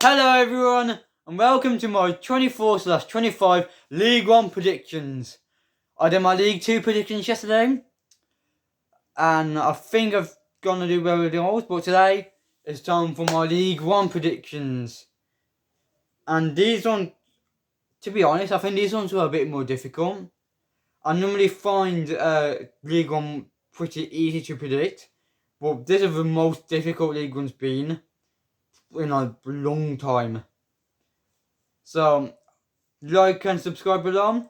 Hello everyone, and welcome to my 24/25 League 1 predictions. I did my League 2 predictions yesterday, and I think I've gonna do well with those, but today it's time for my League 1 predictions. And these ones, to be honest, I think these ones were a bit more difficult. I normally find League 1 pretty easy to predict, but this is the most difficult League 1's been in a long time. So, like and subscribe below.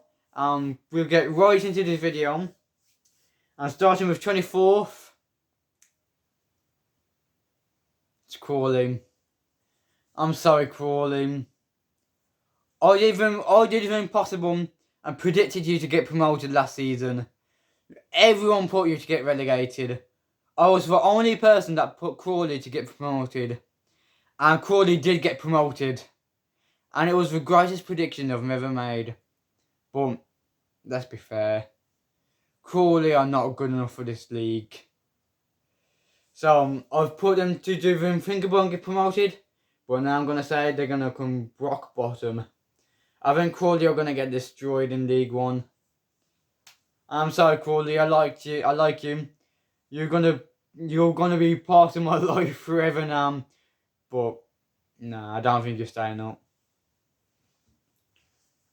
We'll get right into this video. I'm starting with 24th. It's Crawley. I'm sorry, Crawley. I did the impossible and predicted you to get promoted last season. Everyone put you to get relegated. I was the only person that put Crawley to get promoted. And Crawley did get promoted. And it was the greatest prediction I've ever made. But, let's be fair. Crawley are not good enough for this league. So, I've put them to do the unthinkable and get promoted. But now I'm going to say they're going to come rock bottom. I think Crawley are going to get destroyed in League 1. I'm sorry, Crawley. I like you. You're gonna be part of my life forever now. But, nah, I don't think you're staying up.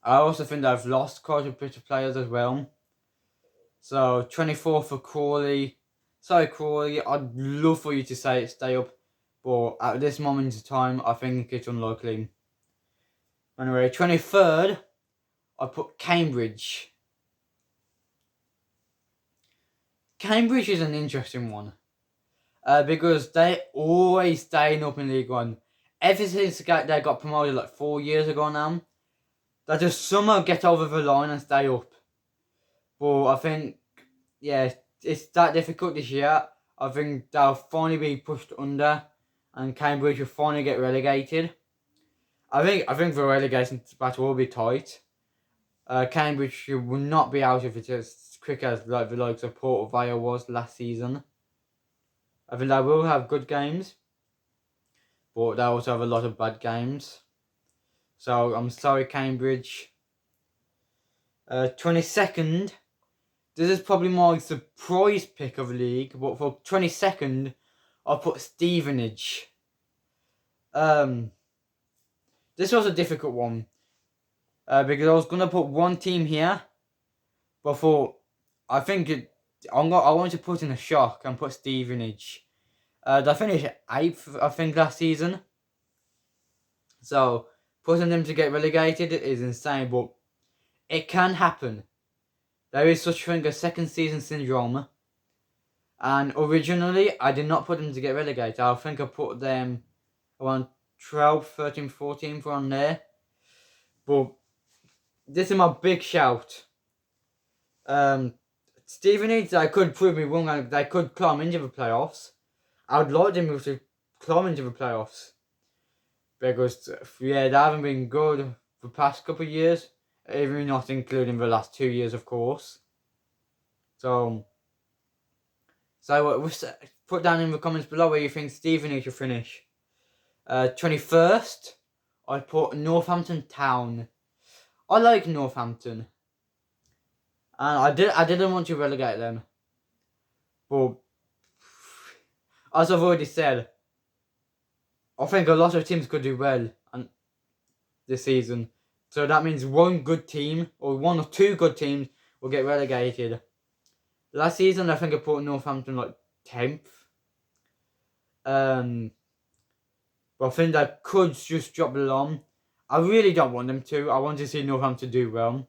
I also think I've lost quite a bit of players as well. So, 24 for Crawley. Sorry, Crawley. I'd love for you to stay up. But at this moment in time, I think it's unlikely. Anyway, 23rd, I put Cambridge. Cambridge is an interesting one. Because they always staying up in League 1. Ever since they got promoted like 4 years ago now. They just somehow get over the line and stay up. But I think, yeah, it's that difficult this year. I think they'll finally be pushed under. And Cambridge will finally get relegated. I think the relegation battle will be tight. Cambridge will not be out of it as quick as like the likes of Port Vale was last season. I think they will have good games, but they also have a lot of bad games. So I'm sorry, Cambridge. 22nd. This is probably my surprise pick of the league, but for 22nd, I'll put Stevenage. This was a difficult one. Because I was going to put one team here. But I want to put in a shock and put Stevenage. They finished 8th, I think, last season. So, putting them to get relegated is insane, but it can happen. There is such a thing as second season syndrome. And originally, I did not put them to get relegated. I think I put them around 12th, 13th, 14th around there. But this is my big shout. Stevenage, they could prove me wrong and they could climb into the playoffs. I would like them to climb into the playoffs. Because, yeah, they haven't been good the past couple of years. Even not including the last 2 years, of course. So put down in the comments below where you think Stevenage will finish. 21st, I put Northampton Town. I like Northampton. And I didn't want to relegate them. But, as I've already said, I think a lot of teams could do well this season. So that means one good team, or one or two good teams, will get relegated. Last season, I think I put Northampton like 10th. But I think they could just drop below. I really don't want them to. I want to see Northampton do well.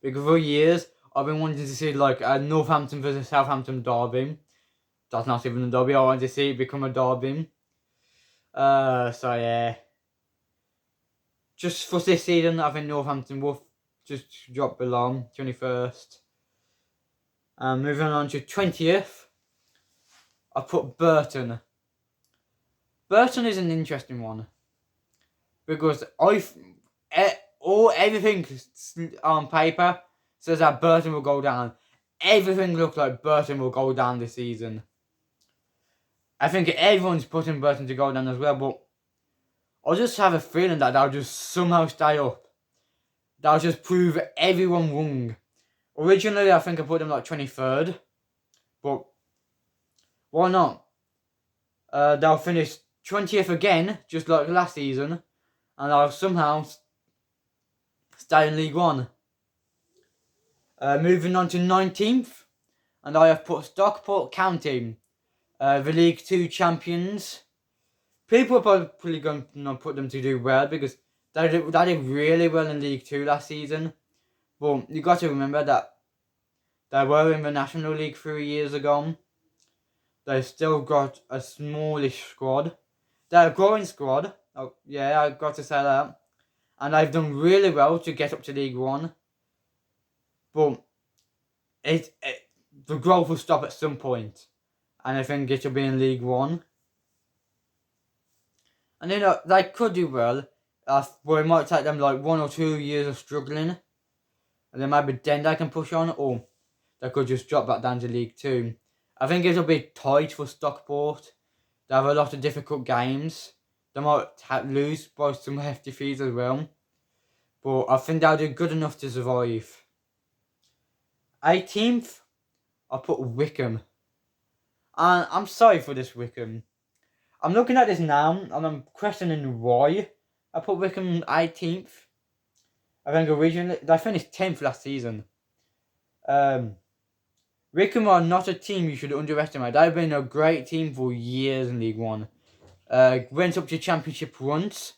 Because for years, I've been wanting to see like a Northampton versus Southampton derby. That's not even a derby. I want to see it become a derby. So yeah. Just for this season, I think Northampton will just drop below 21st. Moving on to 20th, I put Burton. Burton is an interesting one because everything on paper says that Burton will go down. Everything looks like Burton will go down this season. I think everyone's putting Burton to go down as well, but I just have a feeling that they'll just somehow stay up. They'll just prove everyone wrong. Originally, I think I put them like 23rd. But why not? They'll finish 20th again, just like last season. And they'll somehow stay in League One. Moving on to 19th. And I have put Stockport County, the League 2 champions. People are probably going to put them to do well because they did really well in League 2 last season. But you got to remember that they were in the National League 3 years ago. They've still got a smallish squad. They're a growing squad. Oh, yeah, I've got to say that. And they've done really well to get up to League 1. But the growth will stop at some point. And I think it will be in League 1. And they could do well. But it might take them like 1 or 2 years of struggling. And then maybe then they can push on. Or they could just drop back down to League 2. I think it'll be tight for Stockport. They have a lot of difficult games. They might lose by some hefty fees as well. But I think they'll do good enough to survive. 18th, I put Wycombe. And I'm sorry for this Wycombe. I'm looking at this now and I'm questioning why I put Wycombe 18th. I think originally they finished 10th last season. Wycombe are not a team you should underestimate. They've been a great team for years in League 1. Went up to Championship once.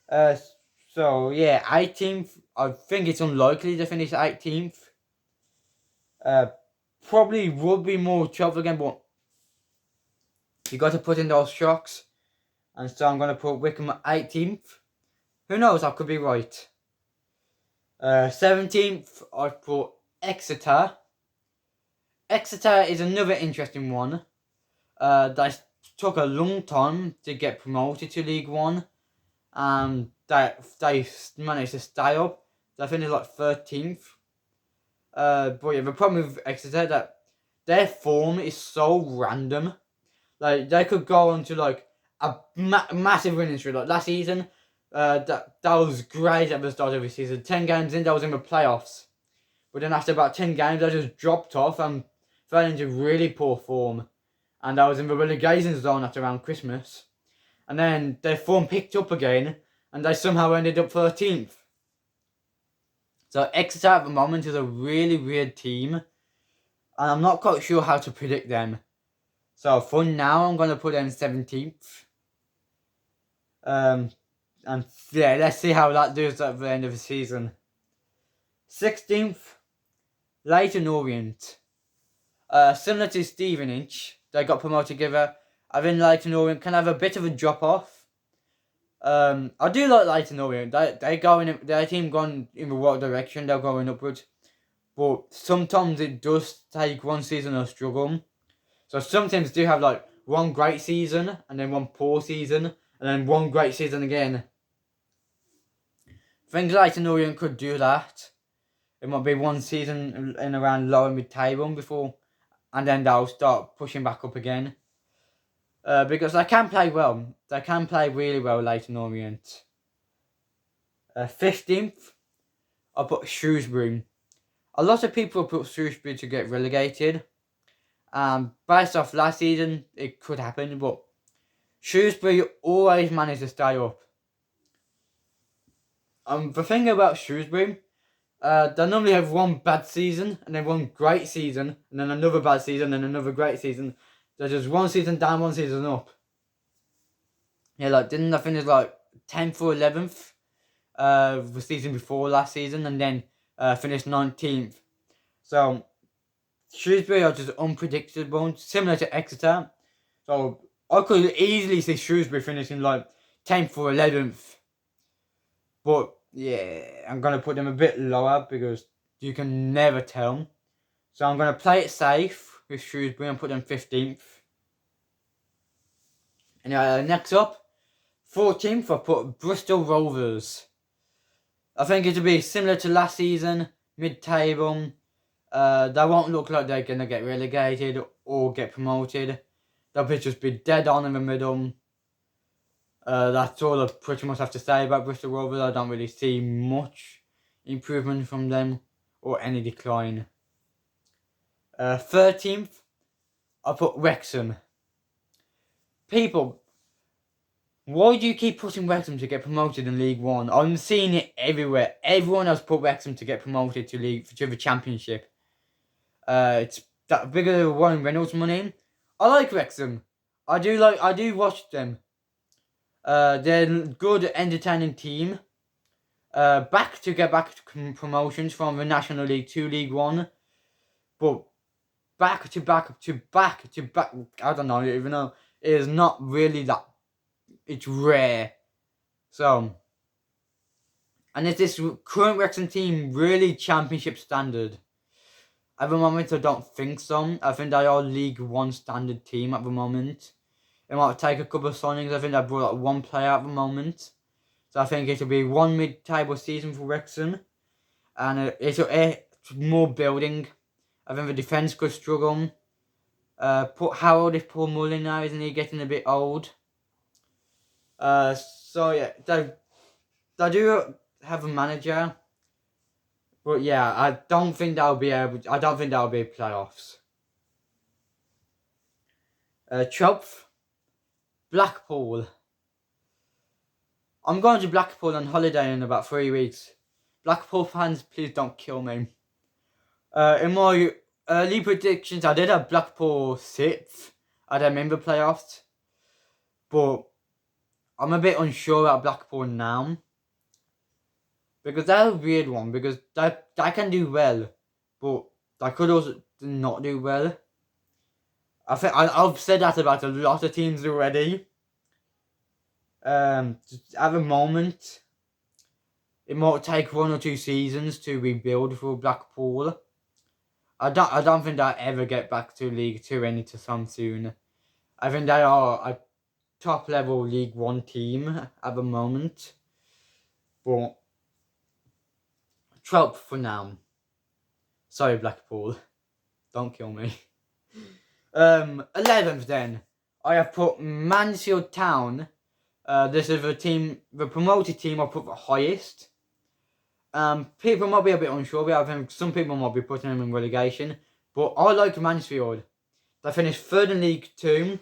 So yeah, 18th. I think it's unlikely to finish 18th. Probably would be more trouble again, but you got to put in those shocks. And so I'm going to put Wycombe 18th. Who knows, I could be right. 17th, I put Exeter. Exeter is another interesting one. They took a long time to get promoted to League 1. And they managed to stay up. They finished like 13th. But yeah, the problem with Exeter that their form is so random. Like they could go on to like a massive winning streak. Like last season, that was great at the start of the season. 10 games in, that was in the playoffs. But then after about 10 games, they just dropped off and fell into really poor form. And I was in the relegation zone after around Christmas. And then their form picked up again. And they somehow ended up 13th. So Exeter at the moment is a really weird team. And I'm not quite sure how to predict them. So for now, I'm going to put them 17th. And yeah, let's see how that does at the end of the season. 16th, Leyton Orient. Similar to Stevenage, they got promoted together. I think Leyton Orient can have a bit of a drop off. I do like Leyton Orient. Their team gone in the right direction. They're going upwards, but sometimes it does take one season of struggle. So some teams do have like one great season and then one poor season and then one great season again. I think Leyton Orient could do that. It might be one season in around lower mid-table before, and then they'll start pushing back up again. Because they can play well. They can play really well, Leyton Orient. 15th, I put Shrewsbury. A lot of people put Shrewsbury to get relegated. Based off last season, it could happen, but Shrewsbury always managed to stay up. The thing about Shrewsbury, they normally have one bad season, and then one great season, and then another bad season, and another great season. There's just one season down, one season up. Yeah, like, didn't they finish like 10th or 11th the season before last season, and then finished 19th. So, Shrewsbury are just unpredictable, similar to Exeter. So, I could easily see Shrewsbury finishing like 10th or 11th. But, yeah, I'm going to put them a bit lower because you can never tell. So, I'm going to play it safe with Shrewsbury and put them 15th. And next up, 14th, I put Bristol Rovers. I think it'll be similar to last season, mid-table. They won't look like they're going to get relegated or get promoted. They'll just be dead on in the middle. That's all I pretty much have to say about Bristol Rovers. I don't really see much improvement from them or any decline. 13th, I put Wrexham. People, why do you keep pushing Wrexham to get promoted in League One? I'm seeing it everywhere. Everyone has put Wrexham to get promoted to the Championship. It's that bigger than Ryan Reynolds money. I like Wrexham. I do watch them. They're a good, entertaining team. Back to promotions from the National League to League One, but back to back, I don't know, even though it is not really that. It's rare. So, and is this current Wrexham team really Championship standard? At the moment, I don't think so. I think they are League One standard team at the moment. It might take a couple of signings. I think they brought one player at the moment. So I think it'll be one mid-table season for Wrexham. And it's more building. I think the defence could struggle. How old is Paul Mullin now? Isn't he getting a bit old? So yeah, they do have a manager. But yeah, I don't think they'll be playoffs. 12th, Blackpool. I'm going to Blackpool on holiday in about 3 weeks. Blackpool fans, please don't kill me. In my early predictions, I did have Blackpool 6th at their member playoffs. But I'm a bit unsure about Blackpool now. Because they're a weird one. Because they can do well. But they could also not do well. I've said that about a lot of teams already. At the moment, it might take 1 or 2 seasons to rebuild for Blackpool. I don't think they'll ever get back to League 2 anytime soon. I think they are a top level League 1 team at the moment. But 12th for now. Sorry, Blackpool. Don't kill me. 11th then. I have put Mansfield Town. This is the promoted team I put the highest. People might be a bit unsure. I think some people might be putting them in relegation. But I like Mansfield. They finished 3rd in League 2.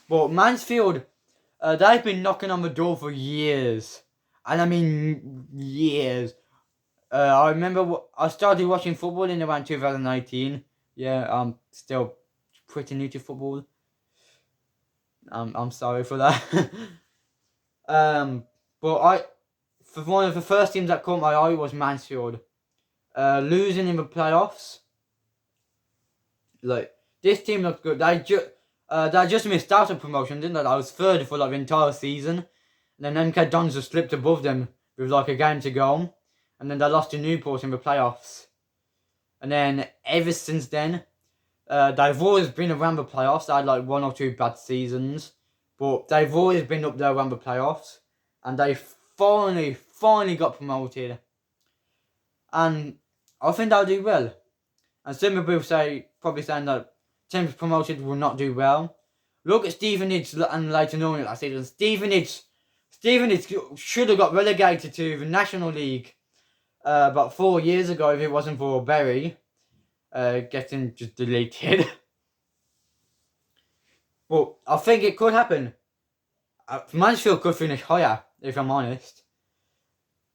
But Mansfield, they've been knocking on the door for years. And I mean years. I remember I started watching football in around 2019. Yeah, I'm still pretty new to football. I'm sorry for that. But for one of the first teams that caught my eye was Mansfield. Losing in the playoffs. Like, this team looked good. They just missed out on promotion, didn't they? I was 3rd for like the entire season. And then MK Dons just slipped above them with like a game to go. And then they lost to Newport in the playoffs. And then ever since then, they've always been around the playoffs. They had like 1 or 2 bad seasons. But they've always been up there around the playoffs. And they finally got promoted. And I think they'll do well. And some people probably saying that teams promoted will not do well. Look at Stevenage and Leyton Orient last season. Stevenage should have got relegated to the National League about 4 years ago if it wasn't for Berry getting just deleted. But I think it could happen. Mansfield could finish higher, if I'm honest.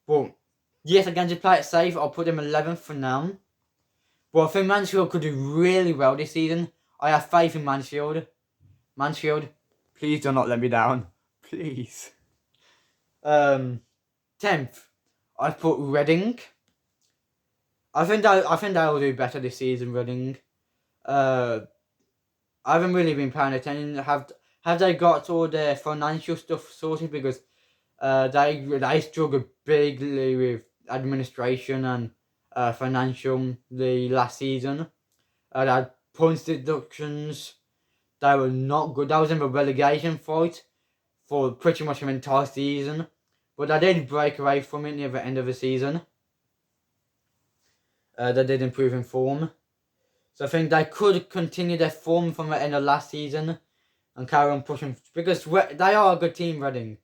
But yes, again, to play it safe, I'll put them 11th for now. But I think Mansfield could do really well this season. I have faith in Mansfield. Mansfield, please do not let me down. Please. 10th, I put Reading. I think they will do better this season, Reading. I haven't really been paying attention. Have they got all their financial stuff sorted? Because they struggled bigly with administration and financial the last season. They had points deductions. They were not good. That was in the relegation fight for pretty much the entire season. But they did break away from it near the end of the season. They did improve in form. So I think they could continue their form from the end of last season and carry on pushing. Because they are a good team, Reading.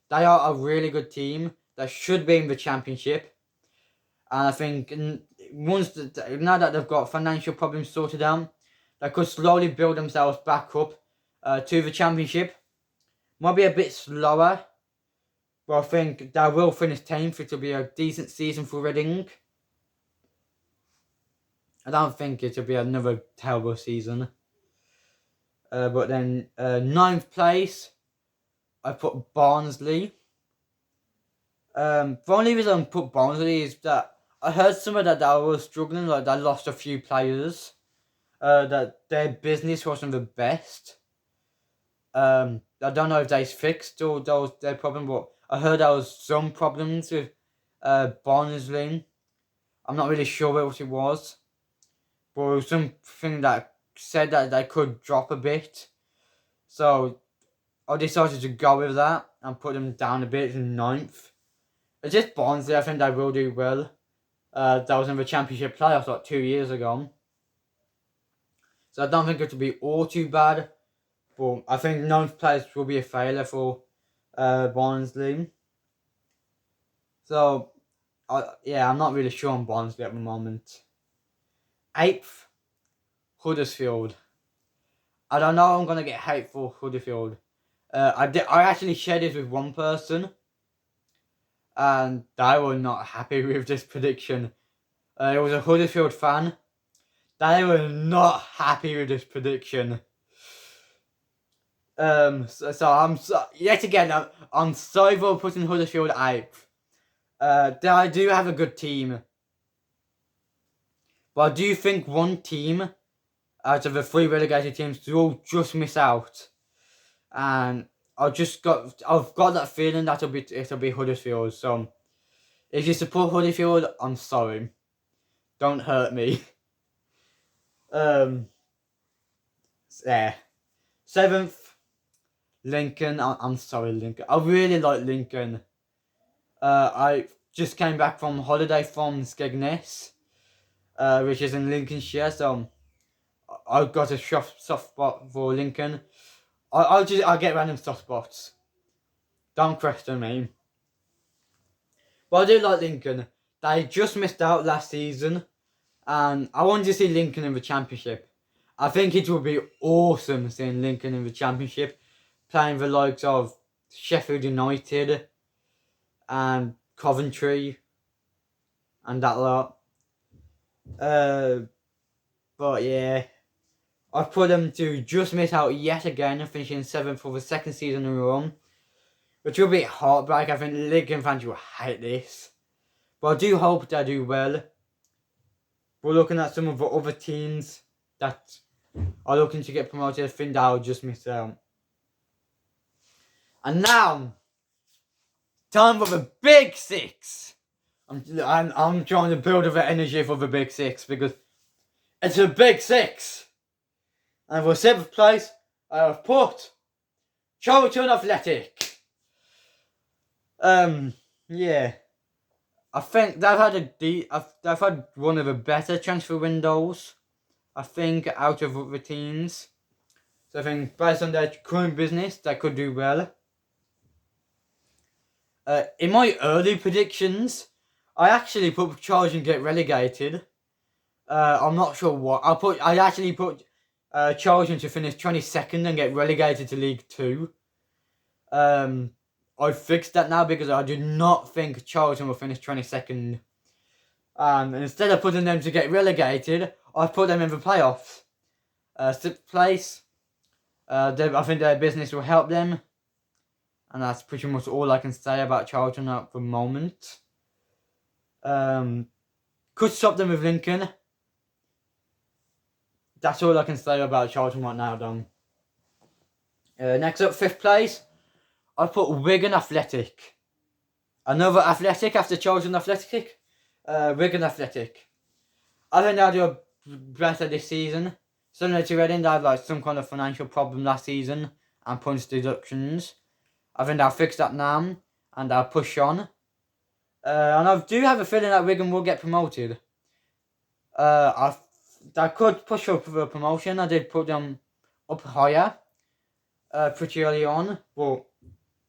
they are a really good team that should be in the championship. And I think now that they've got financial problems sorted out, they could slowly build themselves back up to the championship. Might be a bit slower, but I think they will finish 10th. It'll be a decent season for Reading. I don't think it'll be another terrible season. But then 9th place, I put Barnsley. The only reason I put Barnsley is that I heard some of that they were struggling, like they lost a few players. That their business wasn't the best. I don't know if they fixed all their problem, but I heard there was some problems with Barnsley. I'm not really sure what it was, but it was something that said that they could drop a bit. So I decided to go with that and put them down a bit in 9th. It's just Barnsley, I think they will do well. That was in the championship playoffs like 2 years ago. So I don't think it will be all too bad. But I think 9th place will be a failure for Barnsley. So, I'm not really sure on Barnsley at the moment. 8th, Huddersfield. I don't know I'm going to get hate for Huddersfield. I actually shared this with one person. And they were not happy with this prediction. It was a Huddersfield fan. They were not happy with this prediction. Yet again, I'm sorry for putting Huddersfield 8th. I do have a good team. But I do think one team out of the 3 relegated teams will just miss out. And I've got that feeling that it'll be Huddersfield. So if you support Huddersfield, I'm sorry. Don't hurt me. 7th, Lincoln. I'm sorry, Lincoln. I really like Lincoln. I just came back from holiday from Skegness, which is in Lincolnshire. So I've got a soft spot for Lincoln. I'll get random soft spots. Don't question me. But I do like Lincoln. They just missed out last season, and I wanted to see Lincoln in the championship. I think it would be awesome seeing Lincoln in the championship, playing the likes of Sheffield United and Coventry and that lot. But yeah, I put them to just miss out yet again, finishing 7th for the 2nd season in a row, which will be a heartbreak. I think Lincoln fans will hate this, but I do hope they do well. We're looking at some of the other teams that are looking to get promoted. I think they'll just miss out. And now, time for the Big Six. I'm trying to build up the energy for the Big Six because it's a Big Six. And for 7th place, I have put Charlton Athletic. Yeah. I think they've had one of the better transfer windows, I think, out of the teams. So I think based on their current business, they could do well. In my early predictions, I actually put Charlton get relegated. I'm not sure what. I actually put Charlton to finish 22nd and get relegated to League 2. I fixed that now because I do not think Charlton will finish 22nd. And instead of putting them to get relegated, I've put them in the playoffs. 6th place. I think their business will help them. And that's pretty much all I can say about Charlton at the moment. Could stop them with Lincoln. That's all I can say about Charlton right now, Dom. Next up, 5th place. I put Wigan Athletic. Another Athletic after Charlton Athletic. Wigan Athletic. I think they'll do better this season. Similar to Reading, they had some kind of financial problem last season and points deductions. I think they'll fix that now and they'll push on. And I do have a feeling that Wigan will get promoted. They could push up for a promotion. I did put them up higher pretty early on. But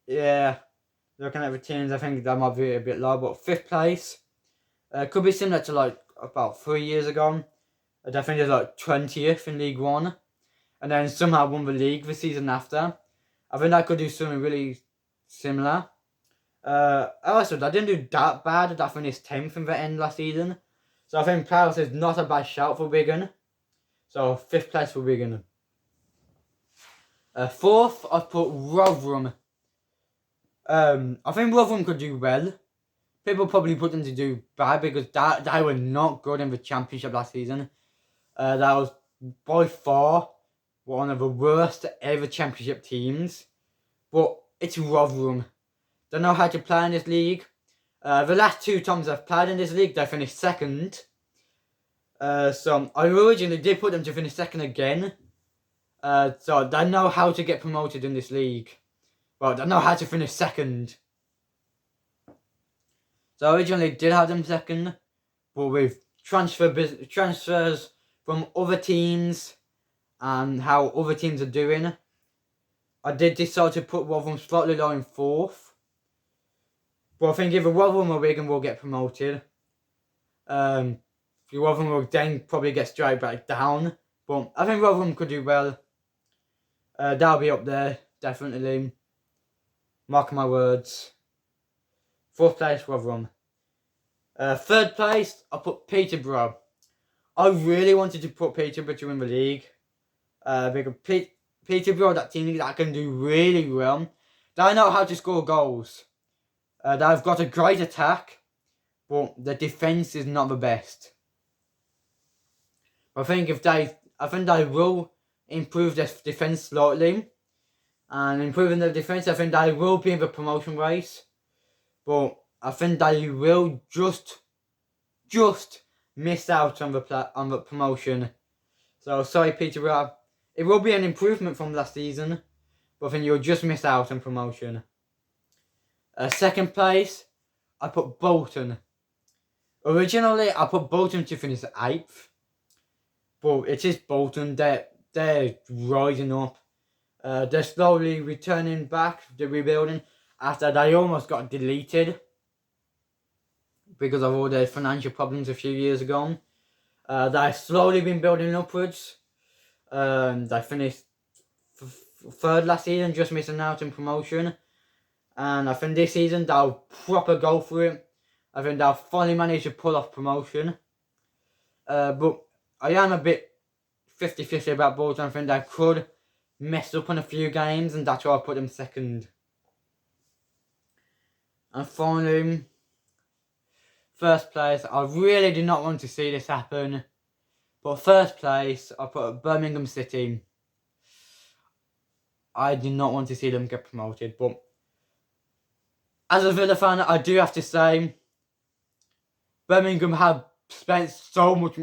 yeah, Looking at the teams, I think that might be a bit low, but 5th place could be similar to like about 3 years ago. I think it's like 20th in League One, and then somehow won the league the season after. I think I could do something really similar. Also, I didn't do that bad. I finished 10th in the end last season, so I think playoffs is not a bad shout for Wigan. So 5th place for Wigan. 4th, I've put Rotherham. I think Rotherham could do well. People probably put them to do bad because they were not good in the Championship last season. That was by far one of the worst ever Championship teams. But it's Rotherham. They know how to play in this league. The last 2 times I've played in this league, they finished 2nd. So I originally did put them to finish 2nd again. So they know how to get promoted in this league. Well, they know how to finish 2nd. So I originally did have them 2nd, but with transfers from other teams and how other teams are doing, I did decide to put Rotherham slightly low in 4th. But I think either Rotherham or Wigan will get promoted. Rotherham will then probably get straight back down. But I think Rotherham could do well. They'll be up there, definitely. Mark my words. 4th place, Rotherham. 3rd place, I put Peterborough. I really wanted to put Peterborough to win the league. Because Peterborough, that team that can do really well. They know how to score goals. They've got a great attack, but the defence is not the best. I think they will improve their defence slightly. And improving their defence, I think they will be in the promotion race. But I think they will just miss out on the promotion. So sorry, Peterborough. It will be an improvement from last season, but I think you'll just miss out on promotion. 2nd place, I put Bolton. Originally, I put Bolton to finish 8th, but it is Bolton. They're rising up. They're slowly returning back to rebuilding after they almost got deleted because of all their financial problems a few years ago. They've slowly been building upwards. They finished 3rd last season, just missing out on promotion. And I think this season they'll proper go for it. I think they'll finally manage to pull off promotion. But I am a bit 50-50 about Bolton. I think they could mess up on a few games, and that's why I put them 2nd. And finally, 1st place. I really did not want to see this happen, but 1st place, I put Birmingham City. I did not want to see them get promoted, but as a Villa fan, I do have to say, Birmingham have spent so much.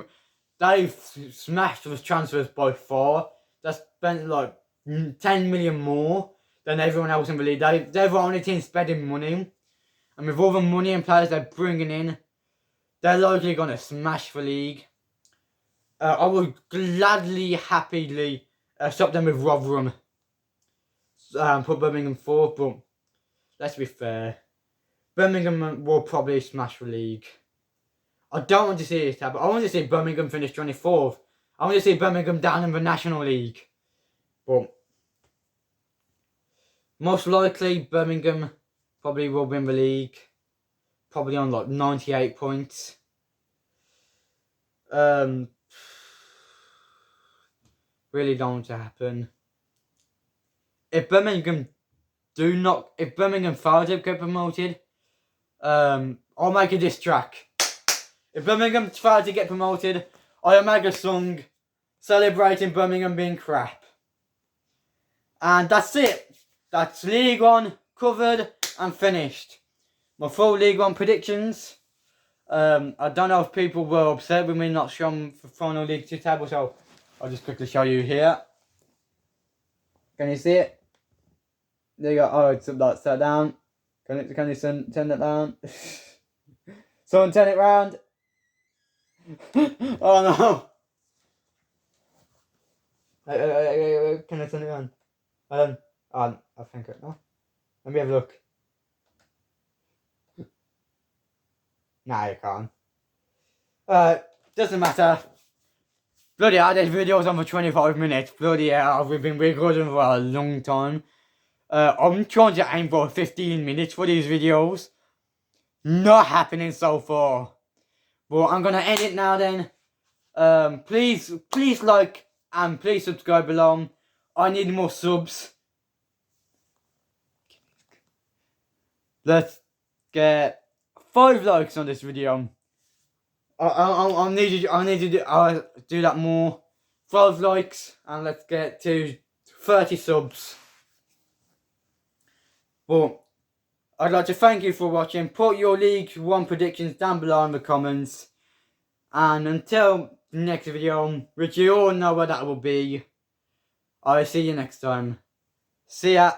They've smashed with transfers by far. They spent like 10 million more than everyone else in the league. They're the only team spending money. And with all the money and players they're bringing in, they're likely going to smash the league. I would gladly, happily stop them with Rotherham. Put Birmingham 4th, but let's be fair. Birmingham will probably smash the league. I don't want to see this happen. I want to see Birmingham finish 24th. I want to see Birmingham down in the National League. But most likely, Birmingham probably will win the league. Probably on like 98 points. Really don't want to happen. If Birmingham fail to get promoted, I'll make a diss track. If Birmingham fail to get promoted, I'll make a song celebrating Birmingham being crap. And that's it. That's League One covered and finished. My full League One predictions. I don't know if people were upset with me not showing the final League 2 table, so I'll just quickly show you here. Can you see it? There you go. Oh, it's upside down. Can you turn it down? Someone turn it round. Oh no! Can I turn it on? I think it. No. Let me have a look. Nah, you can't. Doesn't matter. Bloody hell, this video's on for 25 minutes. Bloody hell, we've been recording for a long time. I'm trying to aim for 15 minutes for these videos. Not happening so far. Well, I'm gonna end it now then. Please like and please subscribe below. I need more subs. Let's get 5 likes on this video. I need to do that more. 5 likes and let's get to 30 subs. Well, I'd like to thank you for watching. Put your League 1 predictions down below in the comments. And until the next video, which you all know what that will be, I'll see you next time. See ya.